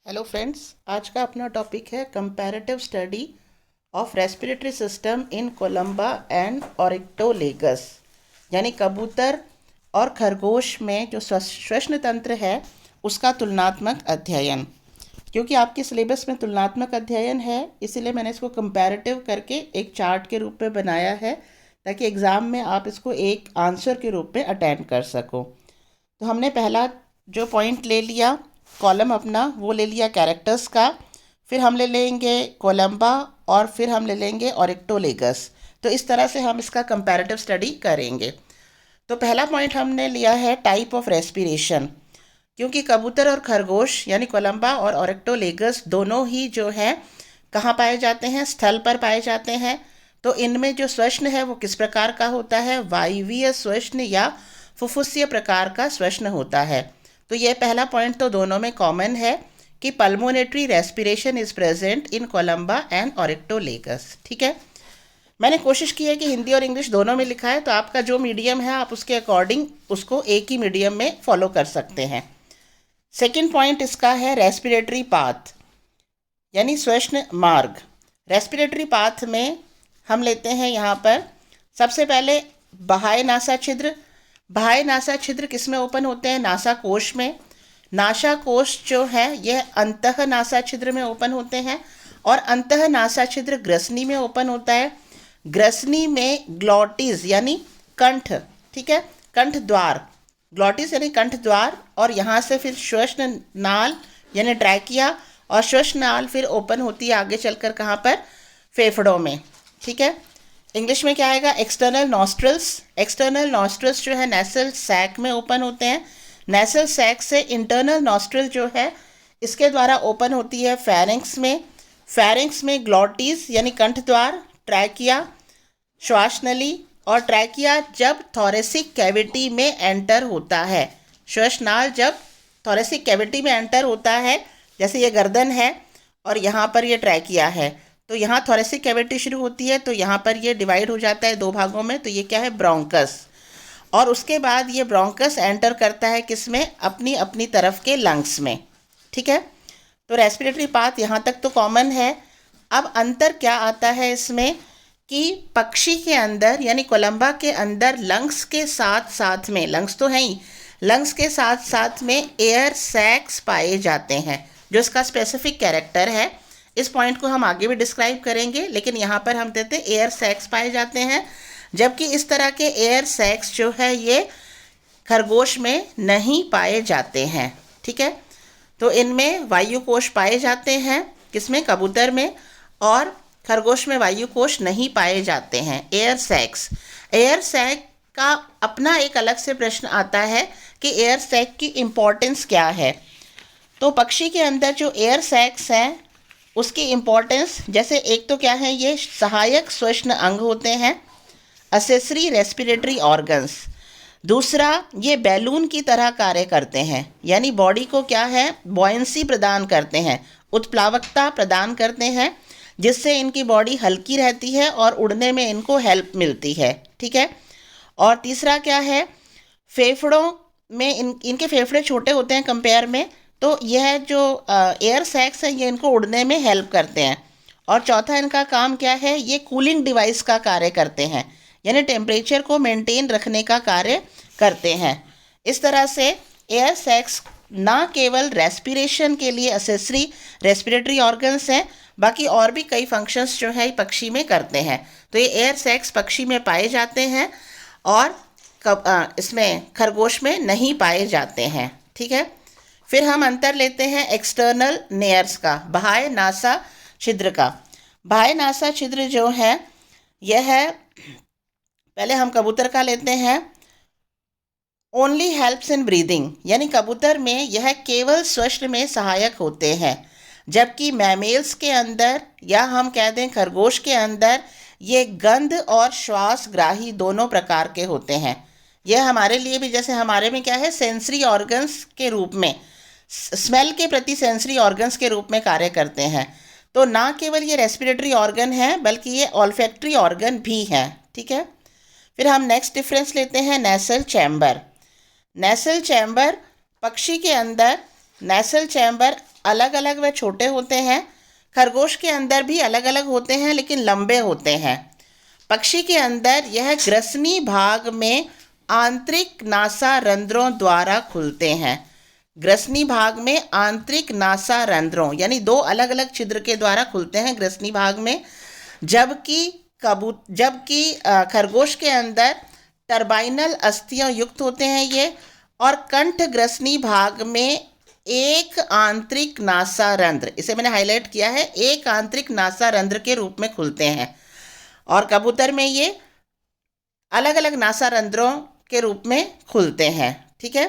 Hello friends, आज का अपना टॉपिक है comparative study of respiratory system in Columba and Oryctolagus. यानी कबूतर और खरगोश में जो श्वसन तंत्र है उसका तुलनात्मक अध्ययन। क्योंकि आपके सिलेबस में तुलनात्मक अध्ययन है, इसीलिए मैंने इसको कंपैरेटिव करके एक चार्ट के रूप में बनाया है ताकि एग्ज़ाम में आप इसको एक आंसर के रूप में अटेंड कर सको। तो हमने पहला जो पॉइंट ले लिया, कॉलम अपना वो ले लिया कैरेक्टर्स का, फिर हम ले लेंगे कोलंबा और फिर हम ले लेंगे ऑरिक्टोलेगस। तो इस तरह से हम इसका कंपैरेटिव स्टडी करेंगे। तो पहला पॉइंट हमने लिया है टाइप ऑफ रेस्पिरेशन। क्योंकि कबूतर और खरगोश यानी कोलंबा और ऑरिक्टोलेगस दोनों ही जो है कहाँ पाए जाते हैं, स्थल पर पाए जाते हैं। तो इनमें जो श्वसन है वो किस प्रकार का होता है, वायवीय श्वसन या फुफ्फुसीय प्रकार का श्वसन होता है। तो ये पहला पॉइंट तो दोनों में कॉमन है कि pulmonary respiration is present in Columba and Oryctolagus. ठीक है, मैंने कोशिश की है कि हिंदी और इंग्लिश दोनों में लिखा है, तो आपका जो मीडियम है आप उसके अकॉर्डिंग उसको एक ही मीडियम में फॉलो कर सकते हैं। सेकेंड पॉइंट इसका है रेस्पिरेटरी पाथ यानी श्वसन मार्ग। रेस्पिरेटरी पाथ में हम लेते हैं यहाँ पर सबसे पहले बाह्य नासा छिद्र। बाह्य नासा छिद्र किस में ओपन होते हैं, नासा कोश में। नासा कोश जो है यह अंतः नासा छिद्र में ओपन होते हैं और अंतः नासा छिद्र ग्रसनी में ओपन होता है। ग्रसनी में ग्लॉटिस यानी कंठ, ठीक है, कंठ द्वार, ग्लॉटिस यानी कंठ द्वार, और यहाँ से फिर श्वसन नाल यानी ट्रैकिया, और श्वसन नाल फिर ओपन होती है आगे चलकर कहाँ पर, फेफड़ों में। ठीक है, इंग्लिश में क्या आएगा, एक्सटर्नल नॉस्ट्रल्स। एक्सटर्नल नॉस्ट्रल्स जो है नेसल सैक में ओपन होते हैं। नेसल सैक से इंटरनल नॉस्ट्रल जो है इसके द्वारा ओपन होती है फेरिंक्स में। फेरिंक्स में ग्लॉटिस यानी कंठ द्वार, ट्रैकिया, श्वास नली, और ट्रैकिया जब थोरेसिक कैविटी में एंटर होता है। श्वासनाल जब थोरेसिक कैविटी में एंटर होता है, जैसे ये गर्दन है और यहाँ पर ये ट्रैकिया है, तो यहाँ थोरेसिक कैविटी शुरू होती है, तो यहाँ पर ये डिवाइड हो जाता है दो भागों में, तो ये क्या है, ब्रोंकस। और उसके बाद ये ब्रोंकस एंटर करता है किसमें, अपनी अपनी तरफ के लंग्स में। ठीक है, तो रेस्पिरेटरी पाथ यहाँ तक तो कॉमन है। अब अंतर क्या आता है इसमें कि पक्षी के अंदर यानी कोलंबा के अंदर लंग्स के साथ साथ में, लंग्स तो हैं ही, लंग्स के साथ साथ में एयर सैक्स पाए जाते हैं जो इसका स्पेसिफिक कैरेक्टर है। इस पॉइंट को हम आगे भी डिस्क्राइब करेंगे, लेकिन यहाँ पर हम देते हैं एयर सैक्स पाए जाते हैं, जबकि इस तरह के एयर सैक्स जो है ये खरगोश में नहीं पाए जाते हैं। ठीक है, तो इनमें वायु कोश पाए जाते हैं, किसमें, कबूतर में, और खरगोश में वायु कोश नहीं पाए जाते हैं, एयर सैक्स। एयर सैक का अपना एक अलग से प्रश्न आता है कि एयर सैक की इम्पोर्टेंस क्या है। तो पक्षी के अंदर जो एयर सैक्स हैं उसकी इम्पोर्टेंस, जैसे एक तो क्या है, ये सहायक श्वसन अंग होते हैं, असेसरी रेस्पिरेटरी ऑर्गन्स। दूसरा, ये बैलून की तरह कार्य करते हैं, यानी बॉडी को क्या है, बॉयंसी प्रदान करते हैं, उत्प्लावकता प्रदान करते हैं, जिससे इनकी बॉडी हल्की रहती है और उड़ने में इनको हेल्प मिलती है। ठीक है, और तीसरा क्या है, फेफड़ों में इनके फेफड़े छोटे होते हैं कंपेयर में, तो यह जो एयर सैक्स है ये इनको उड़ने में हेल्प करते हैं। और चौथा इनका काम क्या है, ये कूलिंग डिवाइस का कार्य करते हैं, यानी टेम्परेचर को मेंटेन रखने का कार्य करते हैं। इस तरह से एयर सैक्स ना केवल रेस्पिरेशन के लिए असेसरी रेस्पिरेटरी ऑर्गन्स हैं, बाकी और भी कई फंक्शंस जो है पक्षी में करते हैं। तो ये एयर सैक्स पक्षी में पाए जाते हैं और इसमें खरगोश में नहीं पाए जाते हैं। ठीक है, फिर हम अंतर लेते हैं एक्सटर्नल नेयर्स का, बाह्य नासा छिद्र का। बाह्य नासा छिद्र जो है यह है, पहले हम कबूतर का लेते हैं, ओनली हेल्प्स इन ब्रीदिंग, यानी कबूतर में यह केवल श्वसन में सहायक होते हैं, जबकि मैमेल्स के अंदर या हम कह दें खरगोश के अंदर ये गंध और श्वास ग्राही दोनों प्रकार के होते हैं। यह हमारे लिए भी, जैसे हमारे में क्या है, सेंसरी ऑर्गन्स के रूप में, स्मेल के प्रति सेंसरी ऑर्गन्स के रूप में कार्य करते हैं। तो ना केवल ये रेस्पिरेटरी ऑर्गन है बल्कि ये ऑल्फैक्टरी ऑर्गन भी हैं। ठीक है, फिर हम नेक्स्ट डिफरेंस लेते हैं नेसल चैम्बर। नेसल चैम्बर, पक्षी के अंदर नेसल चैम्बर अलग अलग व छोटे होते हैं। खरगोश के अंदर भी अलग अलग होते हैं लेकिन लंबे होते हैं। पक्षी के अंदर यह ग्रसनी भाग में आंतरिक नासा रंध्रों द्वारा खुलते हैं। ग्रसनी भाग में आंतरिक नासा रंध्रों यानी दो अलग अलग छिद्र के द्वारा खुलते हैं ग्रसनी भाग में, जबकि खरगोश के अंदर टर्बाइनल अस्थियां युक्त होते हैं ये, और कंठ ग्रसनी भाग में एक आंतरिक नासा रंध्र, इसे मैंने हाईलाइट किया है, एक आंतरिक नासा रंध्र के रूप में खुलते हैं। और कबूतर में ये अलग अलग नासा रंध्रों के रूप में खुलते हैं। ठीक है,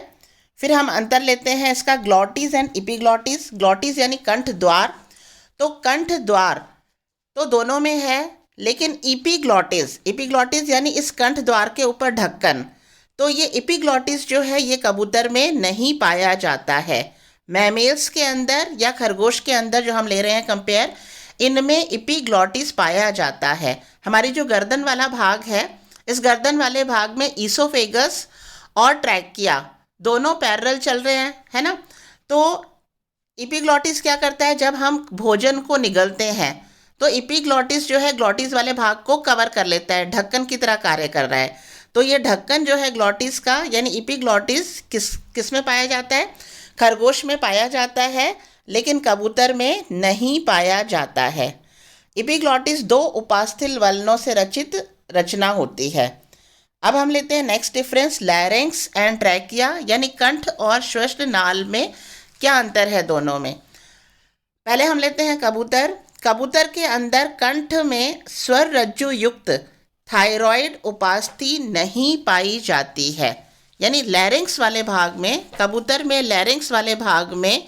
फिर हम अंतर लेते हैं इसका ग्लॉटिस एंड इपीग्लॉटिस। ग्लॉटिस यानी कंठ द्वार, तो कंठ द्वार तो दोनों में है, लेकिन इपीग्लॉटिस यानी इस कंठ द्वार के ऊपर ढक्कन, तो ये इपीग्लॉटिस जो है ये कबूतर में नहीं पाया जाता है। मैमेल्स के अंदर या खरगोश के अंदर जो हम ले रहे हैं कंपेयर, इनमें इपीग्लॉटिस पाया जाता है। हमारी जो गर्दन वाला भाग है, इस गर्दन वाले भाग में ईसोफेगस और ट्रैकिया दोनों पैरेलल चल रहे हैं, है ना। तो इपीग्लॉटिस क्या करता है, जब हम भोजन को निगलते हैं तो इपीग्लॉटिस जो है ग्लॉटिस वाले भाग को कवर कर लेता है, ढक्कन की तरह कार्य कर रहा है। तो ये ढक्कन जो है ग्लॉटिस का यानी इपीग्लॉटिस किस में पाया जाता है, खरगोश में पाया जाता है, लेकिन कबूतर में नहीं पाया जाता है। इपीग्लॉटिस दो उपास्थल वलनों से रचित रचना होती है। अब हम लेते हैं next difference, larynx and trachea यानी कंठ और श्वसन नाल में क्या अंतर है दोनों में। पहले हम लेते हैं कबूतर के अंदर कंठ में स्वर रज्जु युक्त थायराइड उपास्थि नहीं पाई जाती है, यानी लैरिंक्स वाले भाग में, कबूतर में लैरिंक्स वाले भाग में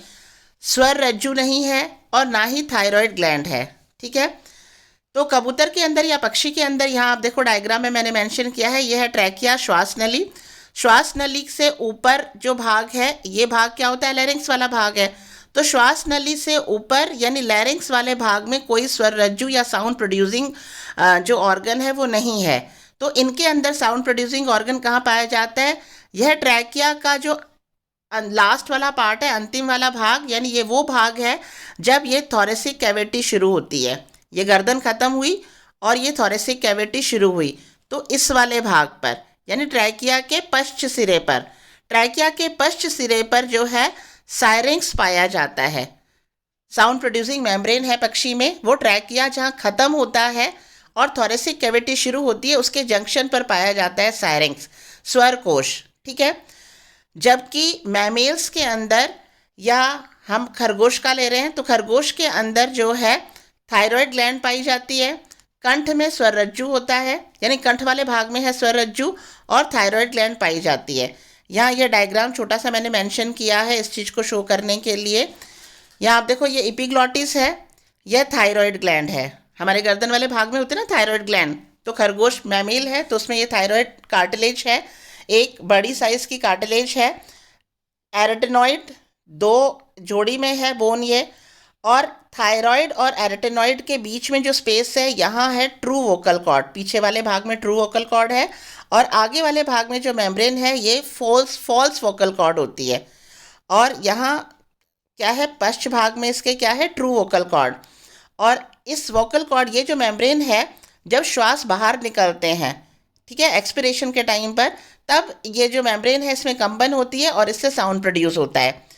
स्वर रज्जु नहीं है और ना ही थायराइड ग्लैंड है। ठीक है, तो कबूतर के अंदर या पक्षी के अंदर, यहाँ आप देखो डायग्राम में मैंने मेंशन किया है, यह है ट्रैकिया, श्वास नली। श्वास नली से ऊपर जो भाग है, ये भाग क्या होता है, लैरिंक्स वाला भाग है। तो श्वास नली से ऊपर यानी लैरिंक्स वाले भाग में कोई स्वर रज्जु या साउंड प्रोड्यूसिंग जो ऑर्गन है वो नहीं है। तो इनके अंदर साउंड प्रोड्यूसिंग ऑर्गन कहाँ पाया जाता है, यह ट्रैकिया का जो लास्ट वाला पार्ट है, अंतिम वाला भाग, यानी ये वो भाग है जब ये थोरेसिक कैविटी शुरू होती है। ये गर्दन खत्म हुई और ये थोरेसिक कैविटी शुरू हुई, तो इस वाले भाग पर यानी ट्रैकिया के पश्च सिरे पर, ट्रैकिया के पश्च सिरे पर जो है सायरिंक्स पाया जाता है। साउंड प्रोड्यूसिंग मेम्ब्रेन है पक्षी में, वो ट्रैकिया जहाँ ख़त्म होता है और थोरेसिक कैविटी शुरू होती है, उसके जंक्शन पर पाया जाता है सायरिंक्स, स्वर कोश। ठीक है, जबकि मैमेल्स के अंदर, या हम खरगोश का ले रहे हैं तो खरगोश के अंदर जो है थायराइड ग्लैंड पाई जाती है, कंठ में स्वर रज्जु होता है, यानी कंठ वाले भाग में है स्वर रज्जु और थायराइड ग्लैंड पाई जाती है। यहाँ ये डायग्राम छोटा सा मैंने मेंशन किया है इस चीज़ को शो करने के लिए। यहाँ आप देखो ये एपिग्लॉटिस है, यह थायराइड ग्लैंड है। हमारे गर्दन वाले भाग में होते हैं ना थायराइड ग्लैंड, तो खरगोश मैमील है तो उसमें ये थायराइड कार्टिलेज है, एक बड़ी साइज़ की कार्टिलेज है। एरेटेनॉइड दो जोड़ी में है बोन ये, और थायराइड और एरेटेनॉइड के बीच में जो स्पेस है यहाँ है ट्रू वोकल कॉर्ड, पीछे वाले भाग में ट्रू वोकल कॉर्ड है, और आगे वाले भाग में जो मेम्ब्रेन है ये फॉल्स वोकल कॉर्ड होती है। और यहाँ क्या है, पश्च भाग में इसके क्या है, ट्रू वोकल कॉर्ड। और इस वोकल कॉर्ड, ये जो मेम्ब्रेन है, जब श्वास बाहर निकलते हैं, ठीक है, एक्सपिरेशन के टाइम पर, तब ये जो मेम्ब्रेन है इसमें कंपन होती है और इससे साउंड प्रोड्यूस होता है।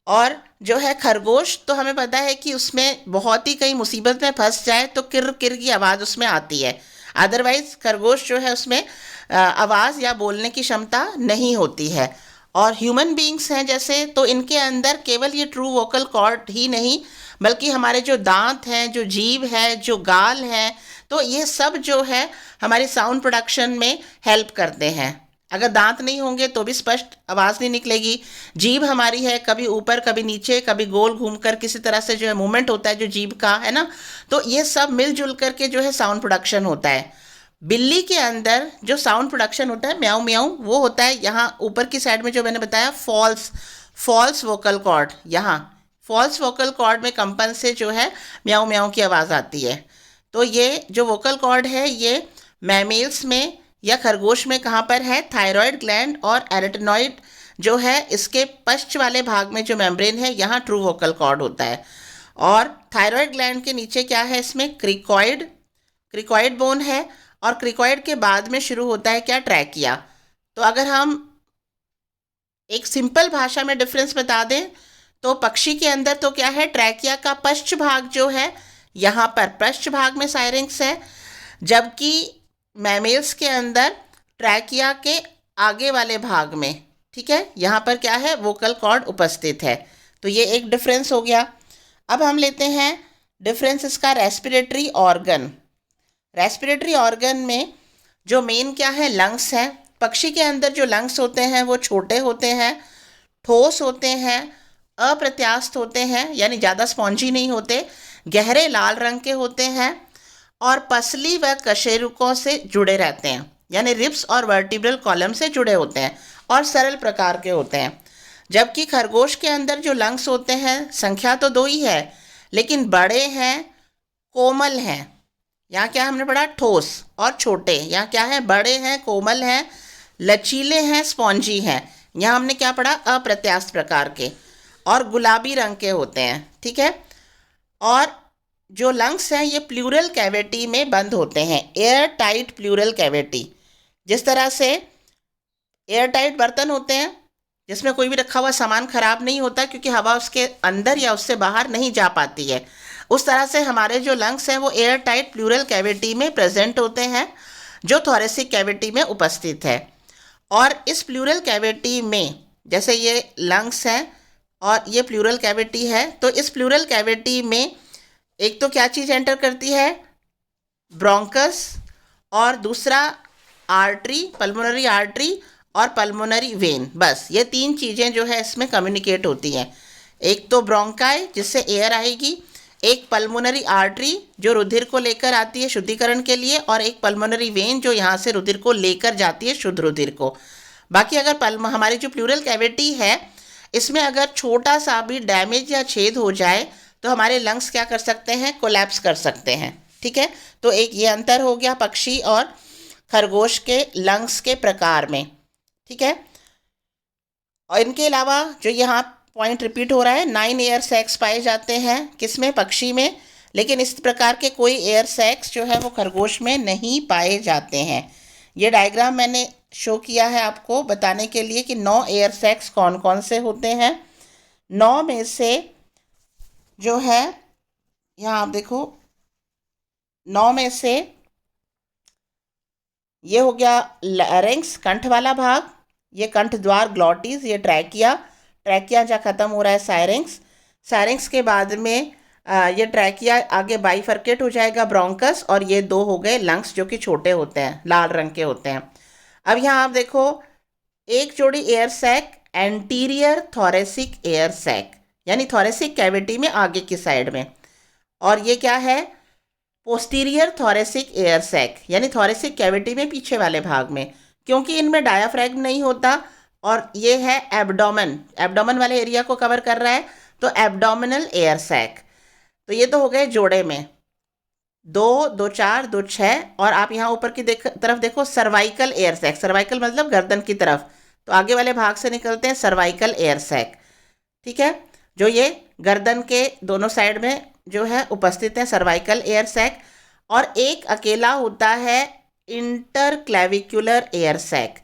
और जो है खरगोश, तो हमें पता है कि उसमें बहुत ही कहीं मुसीबत में फंस जाए तो किर किर की आवाज़ उसमें आती है, अदरवाइज खरगोश जो है उसमें आवाज़ या बोलने की क्षमता नहीं होती है। और ह्यूमन बीइंग्स हैं जैसे, तो इनके अंदर केवल ये ट्रू वोकल कॉर्ड ही नहीं, बल्कि हमारे जो दांत हैं, जो जीभ है, जो गाल हैं, तो ये सब जो है हमारी साउंड प्रोडक्शन में हेल्प करते हैं। अगर दांत नहीं होंगे तो भी स्पष्ट आवाज़ नहीं निकलेगी। जीभ हमारी है, कभी ऊपर कभी नीचे, कभी गोल घूमकर किसी तरह से जो है मूवमेंट होता है जो जीभ का है ना, तो ये सब मिलजुल करके जो है साउंड प्रोडक्शन होता है। बिल्ली के अंदर जो साउंड प्रोडक्शन होता है म्याऊं म्याऊं, वो होता है यहाँ ऊपर की साइड में जो मैंने बताया फॉल्स वोकल कॉर्ड, यहाँ फॉल्स वोकल कॉर्ड में कंपन से जो है म्याऊं म्याऊं की आवाज़ आती है। तो ये जो वोकल कॉर्ड है ये मैमेल्स में या खरगोश में कहाँ पर है, थायराइड ग्लैंड और एरेटेनॉइड जो है इसके पश्च वाले भाग में जो मेम्ब्रेन है यहाँ ट्रू वोकल कॉर्ड होता है। और थायराइड ग्लैंड के नीचे क्या है, इसमें क्रिकॉइड बोन है, और क्रिकॉइड के बाद में शुरू होता है क्या, ट्रैकिया। तो अगर हम एक सिंपल भाषा में डिफरेंस बता दें तो पक्षी के अंदर तो क्या है, ट्रैकिया का पश्च भाग जो है यहाँ पर पश्च भाग में साइरिंक्स है, जबकि मैमल्स के अंदर ट्रैकिया के आगे वाले भाग में, ठीक है, यहाँ पर क्या है, वोकल कॉर्ड उपस्थित है। तो ये एक डिफरेंस हो गया। अब हम लेते हैं डिफरेंस इसका रेस्पिरेटरी ऑर्गन। रेस्पिरेटरी ऑर्गन में जो मेन क्या है, लंग्स है। पक्षी के अंदर जो लंग्स होते हैं वो छोटे होते हैं, ठोस होते हैं, अप्रत्यास्थ होते हैं, यानी ज़्यादा स्पॉन्जी नहीं होते, गहरे लाल रंग के होते हैं, और पसली व कशेरुकों से जुड़े रहते हैं, यानी रिब्स और वर्टिब्रल कॉलम से जुड़े होते हैं, और सरल प्रकार के होते हैं। जबकि खरगोश के अंदर जो लंग्स होते हैं, संख्या तो 2 ही है, लेकिन बड़े हैं, कोमल हैं। यहाँ क्या हमने पढ़ा, ठोस और छोटे। यहाँ क्या है, बड़े हैं, कोमल हैं, लचीले हैं, स्पॉन्जी हैं। यहाँ हमने क्या पढ़ा, अप्रत्यास्थ प्रकार के, और गुलाबी रंग के होते हैं, ठीक है। और जो लंग्स हैं ये प्लूरल कैविटी में बंद होते हैं, एयर टाइट प्लूरल कैविटी। जिस तरह से एयर टाइट बर्तन होते हैं जिसमें कोई भी रखा हुआ सामान खराब नहीं होता क्योंकि हवा उसके अंदर या उससे बाहर नहीं जा पाती है, उस तरह से हमारे जो लंग्स हैं वो एयर टाइट प्लूरल कैविटी में प्रेजेंट होते हैं, जो थोरेसिक कैविटी में उपस्थित है। और इस प्लूरल कैविटी में, जैसे ये लंग्स हैं और ये प्लूरल कैविटी है, तो इस प्लूरल कैविटी में एक तो क्या चीज़ एंटर करती है, ब्रोंकस, और दूसरा आर्टरी, पल्मोनरी आर्टरी और पल्मोनरी वेन। बस ये 3 चीज़ें जो है इसमें कम्युनिकेट होती हैं। एक तो ब्रोंकाई जिससे एयर आएगी, एक पल्मोनरी आर्टरी जो रुधिर को लेकर आती है शुद्धिकरण के लिए, और एक पल्मोनरी वेन जो यहाँ से रुधिर को लेकर जाती है, शुद्ध रुधिर को। बाकी अगर हमारी जो प्लूरल कैविटी है इसमें अगर छोटा सा भी डैमेज या छेद हो जाए तो हमारे लंग्स क्या कर सकते हैं, कोलैप्स कर सकते हैं, ठीक है। तो एक ये अंतर हो गया पक्षी और खरगोश के लंग्स के प्रकार में, ठीक है। और इनके अलावा जो यहाँ पॉइंट रिपीट हो रहा है, 9 एयर सैक्स पाए जाते हैं किसमें, पक्षी में, लेकिन इस प्रकार के कोई एयर सैक्स जो है वो खरगोश में नहीं पाए जाते हैं। ये डायग्राम मैंने शो किया है आपको बताने के लिए कि 9 एयर सैक्स कौन कौन से होते हैं। 9 में से जो है, यहाँ आप देखो, 9 में से ये हो गया लैरिंक्स, कंठ वाला भाग, ये कंठ द्वार ग्लॉटिस, ये ट्रैकिया जहाँ ख़त्म हो रहा है साइरिंक्स के बाद में ये ट्रैकिया आगे बाइफर्केट हो जाएगा, ब्रोंकस, और ये 2 हो गए लंग्स जो कि छोटे होते हैं, लाल रंग के होते हैं। अब यहाँ आप देखो, एक जोड़ी air sac, anterior thoracic air sac, यानी थोरेसिक कैविटी में आगे की साइड में, और ये क्या है, पोस्टीरियर थोरेसिक एयर सैक, यानी थोरेसिक कैविटी में पीछे वाले भाग में, क्योंकि इनमें डायाफ्रैगम नहीं होता, और ये है एब्डोमेन वाले एरिया को कवर कर रहा है, तो एब्डोमिनल एयर सैक। तो ये तो हो गए जोड़े में 2, 2, 4, 2, 6, और आप यहाँ ऊपर की तरफ देखो, सर्वाइकल एयर सैक, सर्वाइकल मतलब गर्दन की तरफ, तो आगे वाले भाग से निकलते हैं सर्वाइकल एयर सैक, ठीक है, जो ये गर्दन के दोनों साइड में जो है उपस्थित है, सर्वाइकल एयर सैक। और एक अकेला होता है इंटरक्लेविकुलर एयर सैक।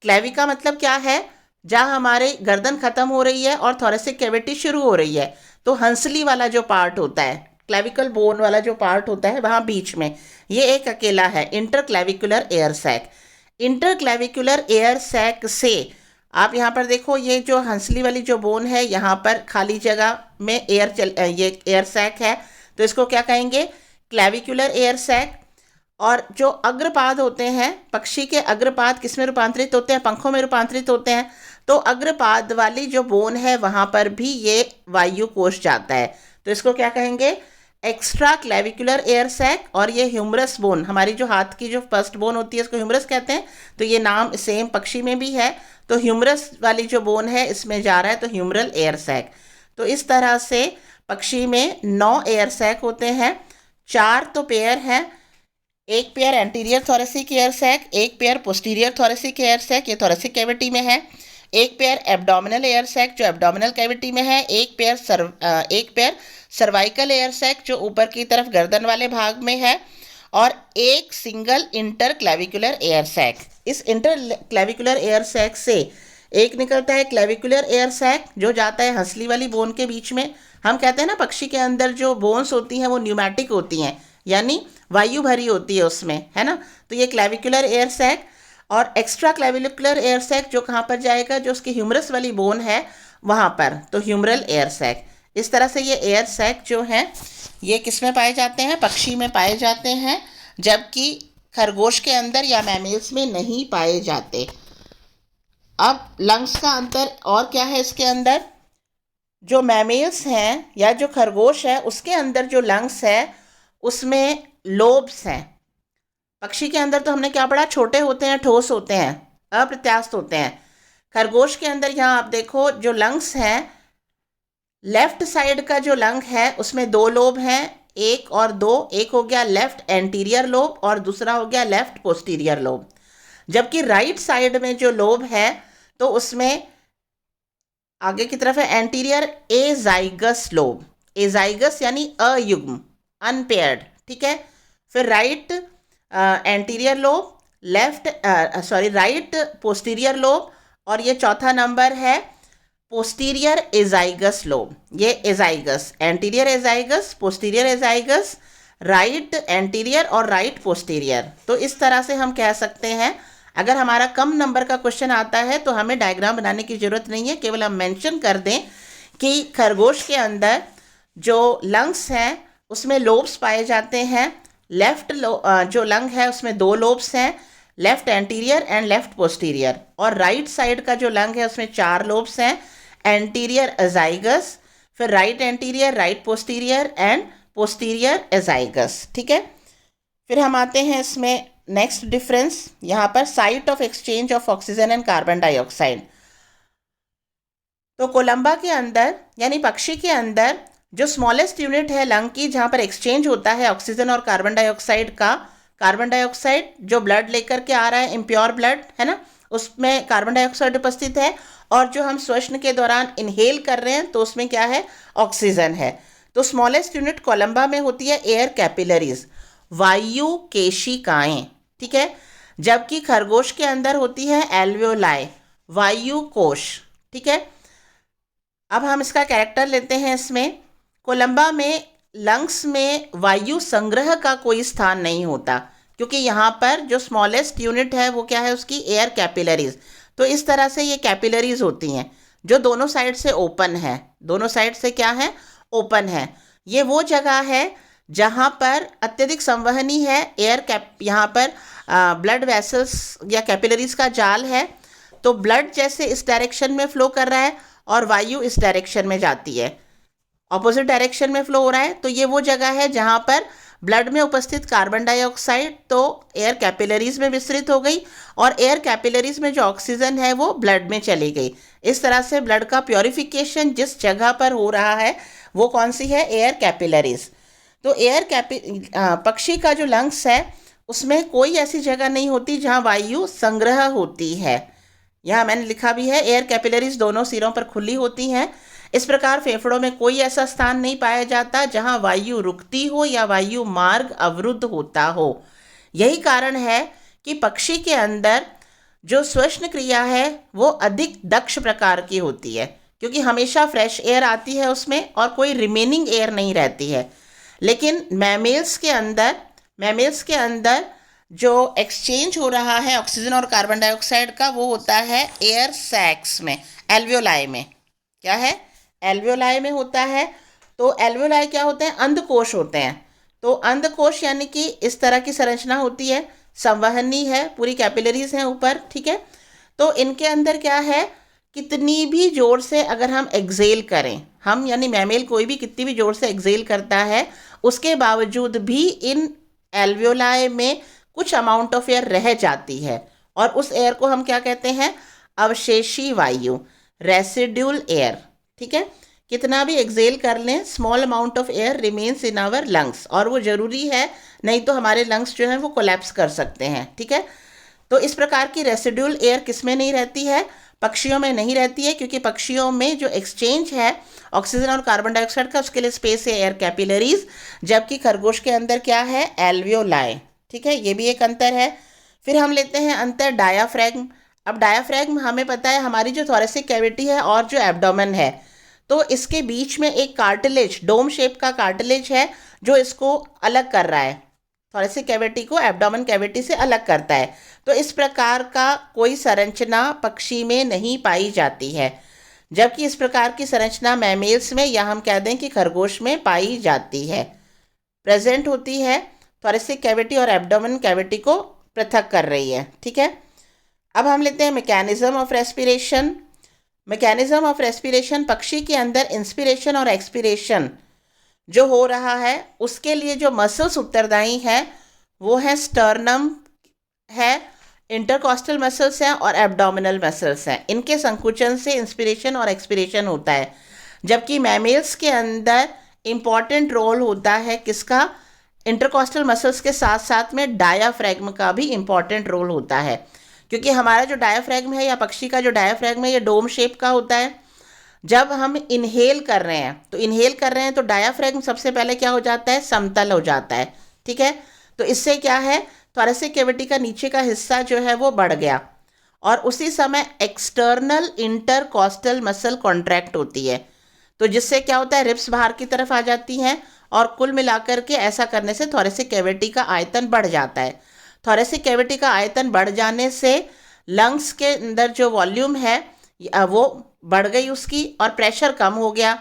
क्लेविका मतलब क्या है, जहाँ हमारे गर्दन खत्म हो रही है और थोरेसिक कैविटी शुरू हो रही है, तो हंसली वाला जो पार्ट होता है, क्लेविकल बोन वाला जो पार्ट होता है वहाँ बीच में, ये एक अकेला है, इंटरक्लेविकुलर एयर सैक। इंटरक्लेविकुलर एयर सैक से आप यहाँ पर देखो, ये जो हंसली वाली जो बोन है, यहाँ पर खाली जगह में ये एयर सैक है, तो इसको क्या कहेंगे, क्लेविकुलर एयर सैक। और जो अग्रपाद होते हैं, पक्षी के अग्रपाद किस में रूपांतरित होते हैं, पंखों में रूपांतरित होते हैं, तो अग्रपाद वाली जो बोन है वहाँ पर भी ये वायु कोश जाता है, तो इसको क्या कहेंगे, एक्स्ट्रा क्लेविकुलर एयर सैक। और ये ह्यूमरस बोन, हमारी जो हाथ की जो फर्स्ट बोन होती है इसको ह्यूमरस कहते हैं, तो ये नाम सेम पक्षी में भी है, तो ह्यूमरस वाली जो बोन है इसमें जा रहा है, तो ह्यूमरल एयर सैक। तो इस तरह से पक्षी में 9 एयर सैक होते हैं, 4 तो पेयर हैं, एक pair anterior thoracic air sac, एक pair posterior thoracic air sac, ये थोरेसिक कैविटी में है, एक पेयर एब्डोमिनल एयर सैक जो एब्डोमिनल कैविटी में है, एक पेयर सर्वाइकल एयर सैक जो ऊपर की तरफ गर्दन वाले भाग में है, और एक single interclavicular air sac. इस इंटर क्लेविकुलर एयर सैक से एक निकलता है क्लेविकुलर एयर सैक जो जाता है हंसली वाली बोन के बीच में। हम कहते हैं ना पक्षी के अंदर जो बोन्स होती हैं वो न्यूमैटिक होती हैं, यानी वायु भरी होती है उसमें, है ना। तो ये क्लेविकुलर एयर सैक। और एक्स्ट्रा क्लेविकुलर एयर सैक जो कहाँ पर जाएगा, जो उसकी ह्यूमरस वाली बोन है वहाँ पर, तो ह्यूमरल एयर सैक। इस तरह से ये एयर सैक जो हैं ये किस में पाए जाते हैं, पक्षी में पाए जाते हैं, जबकि खरगोश के अंदर या मैमल्स में नहीं पाए जाते। अब लंग्स का अंतर और क्या है इसके अंदर, जो मैमल्स हैं या जो खरगोश है उसके अंदर जो लंग्स है उसमें लोब्स हैं। पक्षी के अंदर तो हमने क्या पढ़ा, छोटे होते हैं, ठोस होते हैं, अप्रत्यास्थ होते हैं। खरगोश के अंदर यहाँ आप देखो जो लंग्स हैं, लेफ्ट साइड का जो लंग है उसमें दो लोब हैं, एक और दो। एक हो गया लेफ्ट एंटीरियर लोब और दूसरा हो गया लेफ्ट पोस्टीरियर लोब। जबकि राइट साइड में जो लोब है तो उसमें आगे की तरफ है एंटीरियर एजाइगस लोब। एजाइगस यानी अयुग्म, अनपेयर्ड, ठीक है। फिर right anterior lobe, right posterior lobe, और ये चौथा नंबर है पोस्टीरियर एजाइगस लोब। ये azygos, anterior azygos, posterior azygos, right anterior और राइट पोस्टीरियर। तो इस तरह से हम कह सकते हैं। अगर हमारा कम नंबर का क्वेश्चन आता है तो हमें डायग्राम बनाने की ज़रूरत नहीं है, केवल हम मेंशन कर दें कि खरगोश के अंदर जो लंग्स हैं उसमें लोब्स पाए जाते हैं। लेफ्ट जो लंग है उसमें दो लोब्स हैं, left anterior and left posterior. और राइट साइड का जो लंग है उसमें चार लोब्स हैं, एंटीरियर एजाइगस, फिर right anterior, right posterior and posterior azygos, ठीक है। फिर हम आते हैं इसमें नेक्स्ट डिफरेंस, यहाँ पर site of exchange of oxygen and carbon dioxide. तो कोलंबा के अंदर यानी पक्षी के अंदर जो स्मॉलेस्ट यूनिट है लंग की, जहाँ पर एक्सचेंज होता है ऑक्सीजन और कार्बन डाइऑक्साइड का, कार्बन डाइऑक्साइड जो ब्लड लेकर के आ रहा है, इम्प्योर ब्लड है ना, उसमें कार्बन डाइऑक्साइड उपस्थित है, और जो हम श्वसन के दौरान इनहेल कर रहे हैं तो उसमें क्या है, ऑक्सीजन है। तो स्मॉलेस्ट यूनिट कोलंबा में होती है एयर कैपिलरीज, वायु केशिकाएं, ठीक है। जबकि खरगोश के अंदर होती है एल्वियोलाई, वायु कोश, ठीक है। अब हम इसका कैरेक्टर लेते हैं। इसमें कोलंबा में लंग्स में वायु संग्रह का कोई स्थान नहीं होता, क्योंकि यहाँ पर जो स्मॉलेस्ट यूनिट है वो क्या है, उसकी एयर कैपिलरीज। तो इस तरह से ये कैपिलरीज होती हैं जो दोनों साइड से ओपन है, दोनों साइड से क्या है, ओपन है। ये वो जगह है जहाँ पर अत्यधिक संवहनी है एयर कैप, यहाँ पर ब्लड वेसल्स या कैपिलरीज का जाल है। तो ब्लड जैसे इस डायरेक्शन में फ्लो कर रहा है और वायु इस डायरेक्शन में जाती है, ऑपोजिट डायरेक्शन में फ्लो हो रहा है। तो ये वो जगह है जहाँ पर ब्लड में उपस्थित कार्बन डाइऑक्साइड तो एयर कैपिलरीज में विस्तृत हो गई, और एयर कैपिलरीज में जो ऑक्सीजन है वो ब्लड में चली गई। इस तरह से ब्लड का प्योरिफिकेशन जिस जगह पर हो रहा है वो कौन सी है, एयर कैपिलरीज। तो पक्षी का जो लंग्स है उसमें कोई ऐसी जगह नहीं होती जहाँ वायु संग्रह होती है। यहाँ मैंने लिखा भी है, एयर कैपिलरीज दोनों सिरों पर खुली होती हैं। इस प्रकार फेफड़ों में कोई ऐसा स्थान नहीं पाया जाता जहाँ वायु रुकती हो या वायु मार्ग अवरुद्ध होता हो। यही कारण है कि पक्षी के अंदर जो श्वसन क्रिया है वो अधिक दक्ष प्रकार की होती है, क्योंकि हमेशा फ्रेश एयर आती है उसमें और कोई रिमेनिंग एयर नहीं रहती है। लेकिन मैमल्स के अंदर जो एक्सचेंज हो रहा है ऑक्सीजन और कार्बन डाइऑक्साइड का वो होता है एयर सैक्स में, एल्वियोलाई में। क्या है, एल्वियोलाई में होता है। तो एल्वियोलाई क्या होते हैं, अंधकोश होते हैं। तो अंधकोश यानी कि इस तरह की संरचना होती है, संवहनी है, पूरी कैपिलरीज हैं ऊपर, ठीक है। तो इनके अंदर क्या है, कितनी भी जोर से अगर हम एक्सेल करें, हम यानी मैमेल कोई भी कितनी भी जोर से एक्सेल करता है, उसके बावजूद भी इन एल्वियोलाई में कुछ अमाउंट ऑफ एयर रह जाती है, और उस एयर को हम क्या कहते हैं, अवशेषी वायु, रेसिड्यूल एयर, ठीक है। कितना भी एक्सेल कर लें, small amount of air remains in our lungs, और वो ज़रूरी है, नहीं तो हमारे लंग्स जो हैं वो कोलैप्स कर सकते हैं, ठीक है। तो इस प्रकार की रेसिड्यूल एयर किस में नहीं रहती है, पक्षियों में नहीं रहती है, क्योंकि पक्षियों में जो एक्सचेंज है ऑक्सीजन और कार्बन डाइऑक्साइड का, उसके लिए स्पेस है एयर कैपिलरीज, जबकि खरगोश के अंदर क्या है, एल्वियोलाई। ठीक है, ये भी एक अंतर है। फिर हम लेते हैं अंतर डायाफ्रैग्म। अब डायाफ्रैग्म हमें पता है हमारी जो थोरेसिक कैविटी है और जो एब्डोमेन है, तो इसके बीच में एक कार्टिलेज, डोम शेप का कार्टिलेज है जो इसको अलग कर रहा है, थोरेसिक कैविटी को एब्डोमेन कैविटी से अलग करता है। तो इस प्रकार का कोई संरचना पक्षी में नहीं पाई जाती है, जबकि इस प्रकार की संरचना मैमेल्स में, या हम कह दें कि खरगोश में पाई जाती है, प्रेजेंट होती है। थोरेसिक कैविटी और एब्डोमेन कैविटी को पृथक कर रही है। ठीक है, अब हम लेते हैं mechanism of respiration. Mechanism of respiration, पक्षी के अंदर इंस्पिरेशन और एक्सपिरेशन जो हो रहा है उसके लिए जो मसल्स उत्तरदायी हैं वो है स्टर्नम है, इंटरकॉस्टल मसल्स हैं और एब्डोमिनल मसल्स हैं। इनके संकुचन से इंस्पिरेशन और एक्सपिरेशन होता है, जबकि मैमेल्स के अंदर इम्पॉर्टेंट रोल होता है किसका, इंटरकॉस्टल मसल्स के साथ साथ में डायाफ्रैग्म का भी इम्पॉर्टेंट रोल होता है, क्योंकि हमारा जो डायाफ्रैग्म है या पक्षी का जो डायाफ्रैग्म है ये डोम शेप का होता है। जब हम इनहेल कर रहे हैं तो डायाफ्रैग्म सबसे पहले क्या हो जाता है, समतल हो जाता है। ठीक है, तो इससे क्या है, थोरेसिक कैविटी का नीचे का हिस्सा जो है वो बढ़ गया, और उसी समय एक्सटर्नल इंटरकॉस्टल मसल कॉन्ट्रैक्ट होती है, तो जिससे क्या होता है, रिब्स बाहर की तरफ आ जाती हैं, और कुल मिलाकर के ऐसा करने से थोरेसिक कैविटी का आयतन बढ़ जाता है। थोरेसिक कैविटी का आयतन बढ़ जाने से लंग्स के अंदर जो वॉल्यूम है वो बढ़ गई उसकी, और प्रेशर कम हो गया,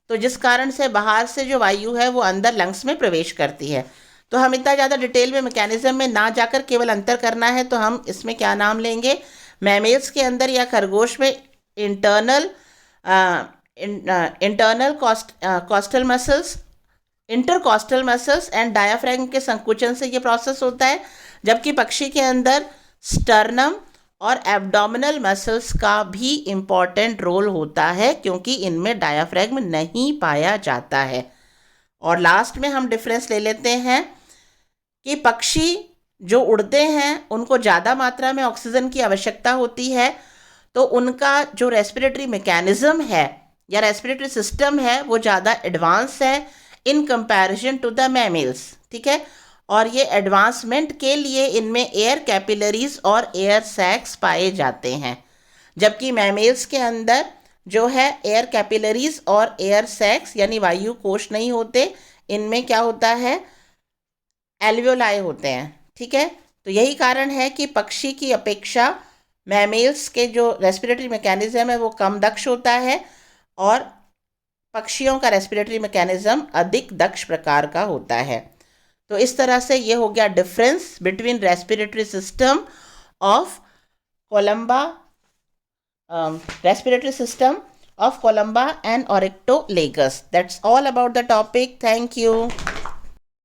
तो जिस कारण से बाहर से जो वायु है वो अंदर लंग्स में प्रवेश करती है। तो हम इतना ज़्यादा डिटेल में मैकेनिज्म में ना जाकर केवल अंतर करना है, तो हम इसमें क्या नाम लेंगे, मैमेल्स के अंदर या खरगोश में internal costal muscles, intercostal muscles and diaphragm के संकुचन से ये प्रोसेस होता है, जबकि पक्षी के अंदर स्टर्नम और एब्डोमिनल मसल्स का भी इम्पॉर्टेंट रोल होता है, क्योंकि इनमें डायाफ्रैग्म नहीं पाया जाता है। और लास्ट में हम डिफरेंस ले लेते हैं कि पक्षी जो उड़ते हैं उनको ज़्यादा मात्रा में ऑक्सीजन की आवश्यकता होती है, तो उनका जो रेस्पिरेटरी मैकेनिज्म है या रेस्पिरेटरी सिस्टम है वो ज़्यादा एडवांस है in comparison to the mammals. ठीक है, और ये एडवांसमेंट के लिए इनमें एयर कैपिलरीज और एयर सैक्स पाए जाते हैं, जबकि मैमल्स के अंदर जो है एयर कैपिलरीज और एयर सैक्स यानी वायु कोश नहीं होते, इनमें क्या होता है, एल्वियोलाई होते हैं। ठीक है, तो यही कारण है कि पक्षी की अपेक्षा मैमल्स के जो रेस्पिरेटरी मैकेनिज्म है वो कम दक्ष होता है, और पक्षियों का रेस्पिरेटरी मैकेनिज्म अधिक दक्ष प्रकार का होता है। तो इस तरह से ये हो गया difference between respiratory system of Columba, respiratory system of columba and oryctolagus. That's all about the topic. Thank you.